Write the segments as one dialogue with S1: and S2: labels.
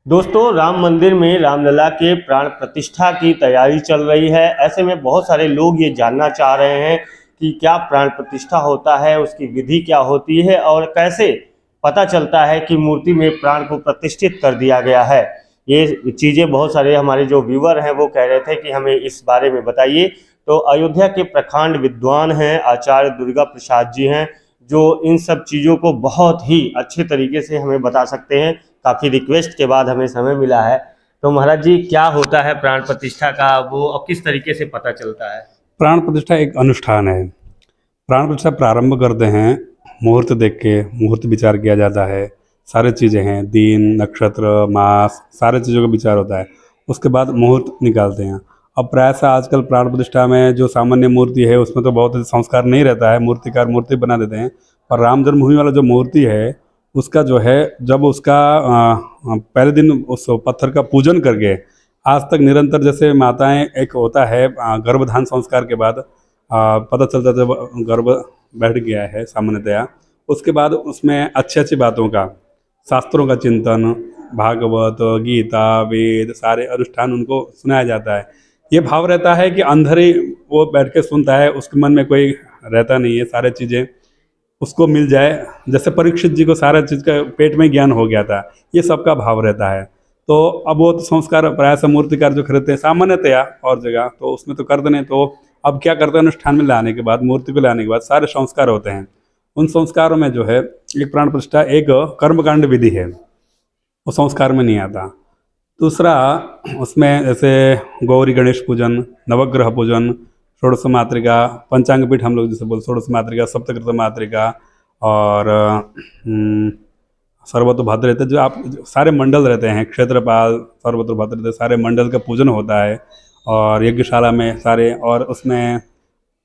S1: दोस्तों, राम मंदिर में रामलला के प्राण प्रतिष्ठा की तैयारी चल रही है। ऐसे में बहुत सारे लोग ये जानना चाह रहे हैं कि क्या प्राण प्रतिष्ठा होता है, उसकी विधि क्या होती है और कैसे पता चलता है कि मूर्ति में प्राण को प्रतिष्ठित कर दिया गया है। ये चीज़ें बहुत सारे हमारे जो व्यूवर हैं वो कह रहे थे कि हमें इस बारे में बताइए। तो अयोध्या के प्रखंड विद्वान हैं आचार्य दुर्गा प्रसाद जी हैं, जो इन सब चीज़ों को बहुत ही अच्छे तरीके से हमें बता सकते हैं। काफ़ी रिक्वेस्ट के बाद हमें समय मिला है। तो महाराज जी, क्या होता है प्राण प्रतिष्ठा का, वो और किस तरीके से पता चलता है?
S2: प्राण प्रतिष्ठा एक अनुष्ठान है। प्राण प्रतिष्ठा प्रारंभ करते हैं मुहूर्त देख के, मुहूर्त विचार किया जाता है। सारे चीज़ें हैं, दिन नक्षत्र मास सारे चीज़ों का विचार होता है। उसके बाद मुहूर्त निकालते हैं। अब प्राय से आजकल प्राण प्रतिष्ठा में जो सामान्य मूर्ति है उसमें तो बहुत संस्कार नहीं रहता है, मूर्तिकार मूर्ति बना देते हैं। और राम जन्मभूमि वाला जो मूर्ति है उसका जो है, जब उसका पहले दिन उस पत्थर का पूजन करके आज तक निरंतर, जैसे माताएं एक होता है गर्भधान संस्कार के बाद पता चलता है जब गर्भ बैठ गया है सामान्यतया, उसके बाद उसमें अच्छी अच्छी बातों का, शास्त्रों का चिंतन, भागवत गीता वेद सारे अनुष्ठान उनको सुनाया जाता है। ये भाव रहता है कि अंदर ही वो बैठ के सुनता है, उसके मन में कोई रहता नहीं है, सारे चीज़ें उसको मिल जाए। जैसे परीक्षित जी को सारा चीज़ का पेट में ज्ञान हो गया था, ये सबका भाव रहता है। तो अब वो तो संस्कार प्राय से मूर्तिकार जो खरीदते हैं सामान्यतया और जगह, तो उसमें तो कर देने। तो अब क्या करते हैं, अनुष्ठान में लाने के बाद, मूर्ति को लाने के बाद सारे संस्कार होते हैं। उन संस्कारों में जो है एक प्राण प्रतिष्ठा एक कर्मकांड विधि है, वो संस्कार में नहीं आता। दूसरा, उसमें जैसे गौरी गणेश पूजन, नवग्रह पूजन, षोडश मातृका, पंचांग पीठ हम लोग जिसे बोल, षोडश मातृका, सप्तकृत मातृका और सर्वतोभद्र रहते, जो आप सारे मंडल रहते हैं, क्षेत्रपाल सर्वतोभद्र रहते, सारे मंडल का पूजन होता है। और यज्ञशाला में सारे, और उसमें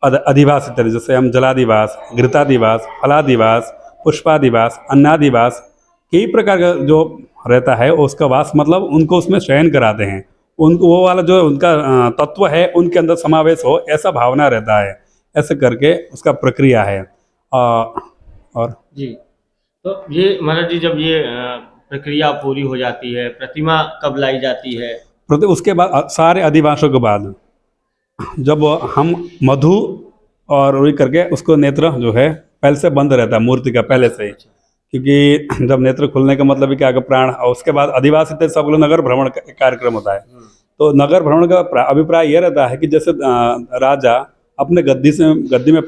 S2: अधिवास इत्यादि, जैसे हम जलादिवास, घृतादिवास, फलादिवास, पुष्पादिवास, अन्नादिवास, कई प्रकार का जो रहता है उसका वास, मतलब उनको उसमें शयन कराते हैं। उनको वो वाला जो उनका तत्व है उनके अंदर समावेश हो, ऐसा भावना रहता है। ऐसे करके उसका प्रक्रिया है। और
S1: जी, तो ये महाराज जी, जब ये प्रक्रिया पूरी हो जाती है, प्रतिमा कब लाई जाती है?
S2: उसके बाद सारे अधिवासों के बाद जब हम मधु और रुई करके, उसको नेत्र जो है पहले से बंद रहता है मूर्ति का पहले से ही,
S1: अच्छा।
S2: क्योंकि जब नेत्र खुलने का मतलब है कि आगे प्राण, और उसके बाद अधिवास इत्यादि सब लोग नगर भ्रमण का कार्यक्रम होता है। तो नगर भ्रमण का अभिप्राय यह रहता है कि जैसे राजा अपने गद्दी में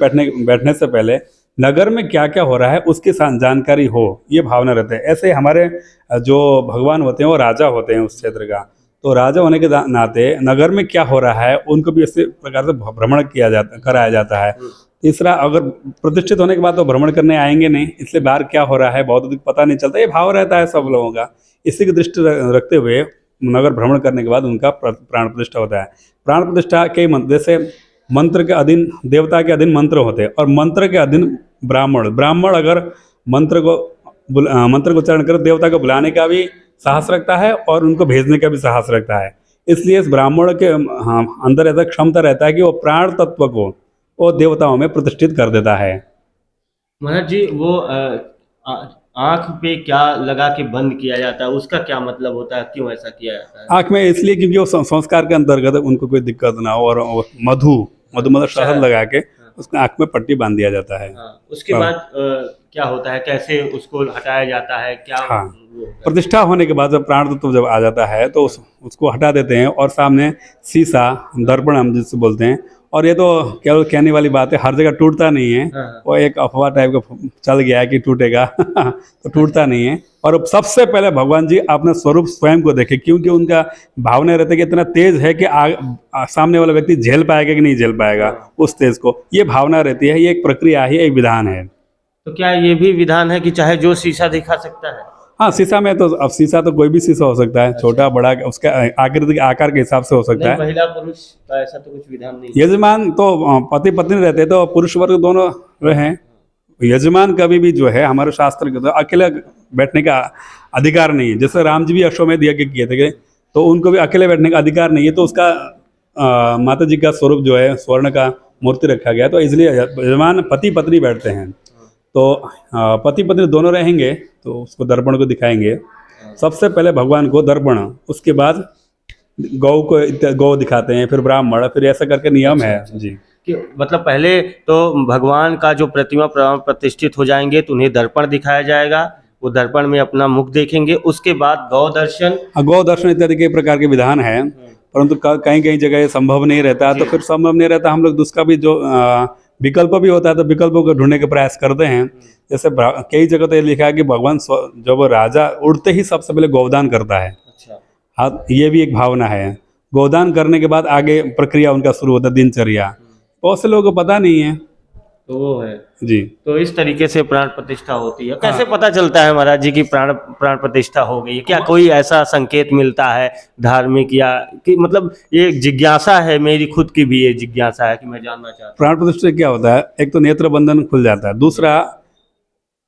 S2: बैठने से पहले नगर में क्या क्या हो रहा है उसकी जानकारी हो, ये भावना रहते हैं। ऐसे हमारे जो भगवान होते हैं वो राजा होते हैं उस क्षेत्र का, तो राजा होने के नाते नगर में क्या हो रहा है उनको भी इसी प्रकार से भ्रमण कराया जाता है। तीसरा, अगर प्रतिष्ठित होने के बाद तो भ्रमण करने आएंगे नहीं, इसलिए बाहर क्या हो रहा है बहुत अधिक पता नहीं चलता, ये भाव रहता है सब लोगों का। इसी की दृष्टि रखते हुए नगर भ्रमण करने के बाद उनका प्राण प्रतिष्ठा होता है। प्राण प्रतिष्ठा के जैसे मंत्र के अधीन, देवता के अधीन मंत्र होते हैं, और मंत्र के अधीन ब्राह्मण अगर मंत्र को उच्चारण कर देवता को बुलाने का भी साहस रखता है और उनको भेजने का भी साहस रखता है। इसलिए इस ब्राह्मण के अंदर ऐसा क्षमता रहता है कि वो प्राण तत्व को वो देवताओं में प्रतिष्ठित कर देता है।
S1: महाराज जी, वो आँख पे क्या लगा के बंद किया जाता है, उसका क्या मतलब होता है, क्यों ऐसा किया जाता है?
S2: आँख में इसलिए क्योंकि वो संस्कार के अंतर्गत उनको कोई दिक्कत ना हो, और मधु मधु मतलब शहद लगा के उसको आँख में पट्टी बांध दिया जाता है।
S1: उसके बाद क्या होता है, कैसे उसको हटाया जाता है, क्या
S2: हाँ,
S1: वो होता है?
S2: प्रतिष्ठा होने के बाद जब प्राण तत्व जब आ जाता है तो उसको हटा देते हैं, और सामने शीशा, दर्पण हम जिससे बोलते हैं। और ये तो केवल कहने वाली बात है, हर जगह टूटता नहीं है, वो एक अफवाह टाइप का चल गया है कि टूटेगा तो टूटता नहीं है। और सबसे पहले भगवान जी अपने स्वरूप स्वयं को देखे, क्योंकि उनका भावना रहता है कि इतना तेज है कि सामने वाला व्यक्ति झेल पाएगा कि नहीं झेल पाएगा उस तेज को, ये भावना रहती है। ये एक प्रक्रिया है, एक विधान है।
S1: तो क्या ये भी विधान है कि चाहे जो शीशा दिखा सकता है?
S2: हाँ, शीशा में तो, अब शीशा तो कोई भी शीशा हो सकता है, छोटा बड़ा, उसका आकृति आकार के हिसाब से हो सकता है।
S1: महिला पुरुष का ऐसा तो कुछ विधान नहीं?
S2: यजमान तो पति पत्नी रहते हैं, तो पुरुष वर्ग दोनों रहे। यजमान कभी भी जो है हमारे शास्त्र के तो अकेले बैठने का अधिकार नहीं है। जैसे राम जी भी अश्वमेध यज्ञ किए थे, तो उनको भी अकेले बैठने का अधिकार नहीं है। तो उसका माता जी का स्वरूप जो है स्वर्ण का मूर्ति रखा गया, तो इसलिए यजमान पति पत्नी बैठते हैं। तो पति पत्नी दोनों रहेंगे तो उसको दर्पण को दिखाएंगे, सबसे पहले भगवान को दर्पण, उसके बाद गौ दिखाते हैं, फिर ब्राह्मण, फिर ऐसा करके नियम है जी।
S1: कि मतलब पहले तो भगवान का जो प्रतिमा प्राण प्रतिष्ठित हो जाएंगे तो उन्हें दर्पण दिखाया जाएगा, वो दर्पण में अपना मुख देखेंगे, उसके बाद गौ दर्शन।
S2: गौ दर्शन इत्यादि कई प्रकार के विधान है, परंतु कहीं कहीं जगह ये संभव नहीं रहता है, तो
S1: जी।
S2: फिर संभव नहीं रहता, हम लोग उसका भी जो विकल्प भी होता है तो विकल्पों को ढूंढने का प्रयास करते हैं। जैसे कई जगह तो ये लिखा है कि भगवान जब वो राजा उड़ते ही सबसे पहले गौदान करता है।
S1: अच्छा।
S2: हाँ, ये भी एक भावना है। गोदान करने के बाद आगे प्रक्रिया उनका शुरू होता है, दिनचर्या। बहुत से लोगों को पता नहीं है
S1: तो वो है
S2: जी।
S1: तो इस तरीके से प्राण प्रतिष्ठा होती है। कैसे पता चलता है महाराज जी की प्राण प्राण प्रतिष्ठा हो गई है? क्या कोई ऐसा संकेत मिलता है धार्मिक, या कि मतलब ये एक जिज्ञासा है, मेरी खुद की भी ये जिज्ञासा है कि मैं जानना चाहता हूँ।
S2: प्राण प्रतिष्ठा से क्या होता है, एक तो नेत्र बंधन खुल जाता है, दूसरा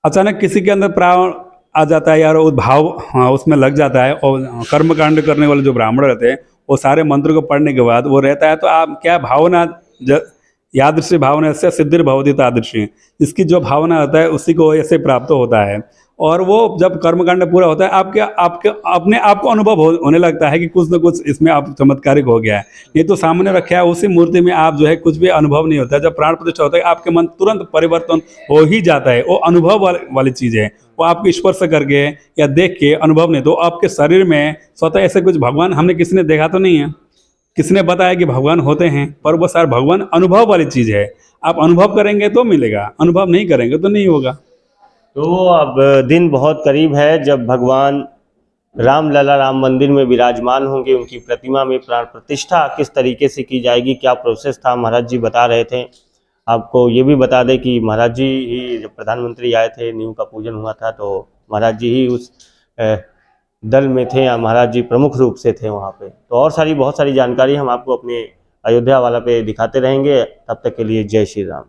S2: अचानक किसी के अंदर प्राण आ जाता है यार, वो भाव उसमें लग जाता है, और कर्मकांड करने वाले जो ब्राह्मण रहते हैं वो सारे मंत्र को पढ़ने के बाद वो रहता है, तो आप क्या भावना यादृश्य भावना से सिद्धिर भवति तादृशी, इसकी जो भावना होता है उसी को ऐसे प्राप्त होता है। और वो जब कर्मकांड पूरा होता है आपके आपके अपने आप को अनुभव होने लगता है कि कुछ न कुछ इसमें आप चमत्कारिक हो गया है। ये तो सामने रखा है उसी मूर्ति में, आप जो है कुछ भी अनुभव नहीं होता है। जब प्राण प्रतिष्ठा होता है आपके मन तुरंत परिवर्तन हो ही जाता है, वो अनुभव वाली चीज़ है, वो आपको स्पर्श करके या देख के अनुभव नहीं, तो आपके शरीर में स्वतः ऐसे कुछ भगवान हमने किसी ने देखा तो नहीं है, किसी ने बताया कि भगवान होते हैं, पर वो सारा भगवान अनुभव वाली चीज़ है। आप अनुभव करेंगे तो मिलेगा, अनुभव नहीं करेंगे तो नहीं होगा।
S1: तो अब दिन बहुत करीब है जब भगवान रामलला राम मंदिर में विराजमान होंगे, उनकी प्रतिमा में प्राण प्रतिष्ठा किस तरीके से की जाएगी, क्या प्रोसेस था, महाराज जी बता रहे थे। आपको ये भी बता दें कि महाराज जी ही जब प्रधानमंत्री आए थे, नींव का पूजन हुआ था, तो महाराज जी ही उस दल में थे, या महाराज जी प्रमुख रूप से थे वहाँ पे। तो और सारी बहुत सारी जानकारी हम आपको अपने अयोध्या वाला पे दिखाते रहेंगे। तब तक के लिए जय श्री राम।